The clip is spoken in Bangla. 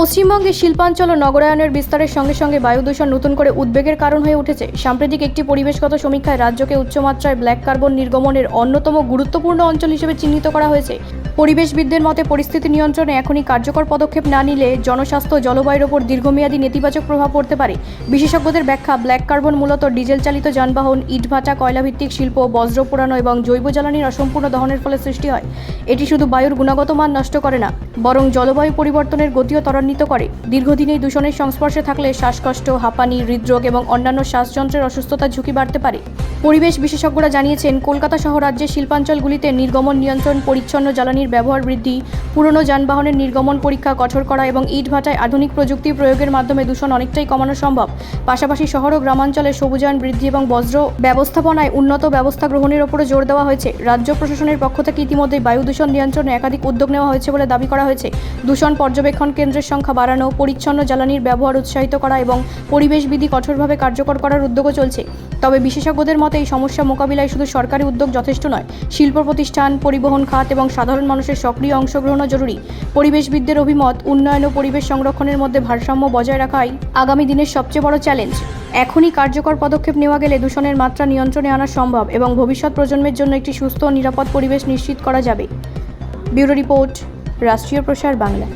পশ্চিমবঙ্গে শিল্পাঞ্চল ও নগরায়নের বিস্তারের সঙ্গে সঙ্গে বায়ু দূষণ নতুন করে উদ্বেগের কারণ হয়ে উঠেছে। সাম্প্রতিক একটি পরিবেশগত সমীক্ষায় রাজ্যকে উচ্চমাত্রায় ব্ল্যাক কার্বন নির্গমনের অন্যতম গুরুত্বপূর্ণ অঞ্চল হিসেবে চিহ্নিত করা হয়েছে। পরিবেশবিদদের মতে পরিস্থিতি নিয়ন্ত্রণে এখনই কার্যকর পদক্ষেপ না নিলে জনস্বাস্থ্য ও জলবায়ুর ওপর দীর্ঘমেয়াদী নেতিবাচক প্রভাব পড়তে পারে। বিশেষজ্ঞদের ব্যাখ্যা, ব্ল্যাক কার্বন মূলত ডিজেল চালিত যানবাহন, ইটভাটা, কয়লাভিত্তিক শিল্প, বজ্র পোড়ানো এবং জৈব জ্বালানির অসম্পূর্ণ দহনের ফলে সৃষ্টি হয়। এটি শুধু বায়ুর গুণগত মান নষ্ট করে না, বরং জলবায়ু পরিবর্তনের গতিও ত্বরান্বিত করে। দীর্ঘদিন এই দূষণের সংস্পর্শে থাকলে শ্বাসকষ্ট, হাঁপানি, হৃদরোগ এবং অন্যান্য শ্বাসযন্ত্রের অসুস্থতার ঝুঁকি বাড়তে পারে। পরিবেশ বিশেষজ্ঞরা জানিয়েছেন, কলকাতা সহ রাজ্যের শিল্পাঞ্চলগুলিতে নির্গমন নিয়ন্ত্রণ, পরিচ্ছন্ন জ্বালানির ব্যবহার বৃদ্ধি, পুরনো যানবাহনের নির্গমন পরীক্ষা কঠোর করা এবং ইটভাটায় আধুনিক প্রযুক্তি প্রয়োগের মাধ্যমে দূষণ অনেকটাই কমানো সম্ভব। পাশাপাশি শহর ও গ্রামাঞ্চলে সবুজায়ন বৃদ্ধি এবং বজ্র ব্যবস্থাপনায় উন্নত ব্যবস্থা গ্রহণের ওপরও জোর দেওয়া হয়েছে। রাজ্য প্রশাসনের পক্ষ থেকে ইতিমধ্যে বায়ু দূষণ নিয়ন্ত্রণে একাধিক উদ্যোগ নেওয়া হয়েছে বলে দাবি করা হয়েছে। দূষণ পর্যবেক্ষণ কেন্দ্রের সংখ্যা বাড়ানো, পরিচ্ছন্ন জ্বালানির ব্যবহার উৎসাহিত করা এবং পরিবেশবিধি কঠোরভাবে কার্যকর করার উদ্যোগও চলছে। তবে বিশেষজ্ঞদের মতে এই সমস্যা মোকাবিলায় শুধু সরকারি উদ্যোগ যথেষ্ট নয়, শিল্প প্রতিষ্ঠান, পরিবহন খাত এবং সাধারণ মানুষের সক্রিয় অংশগ্রহণও জরুরি। পরিবেশবিদদের অভিমত, উন্নয়ন ও পরিবেশ সংরক্ষণের মধ্যে ভারসাম্য বজায় রাখাই আগামী দিনের সবচেয়ে বড় চ্যালেঞ্জ। এখনই কার্যকর পদক্ষেপ নেওয়া গেলে দূষণের মাত্রা নিয়ন্ত্রণে আনা সম্ভব এবং ভবিষ্যৎ প্রজন্মের জন্য একটি সুস্থ ও নিরাপদ পরিবেশ নিশ্চিত করা যাবে। ব্যুরো রিপোর্ট, রাষ্ট্রীয় প্রসার বাংলা।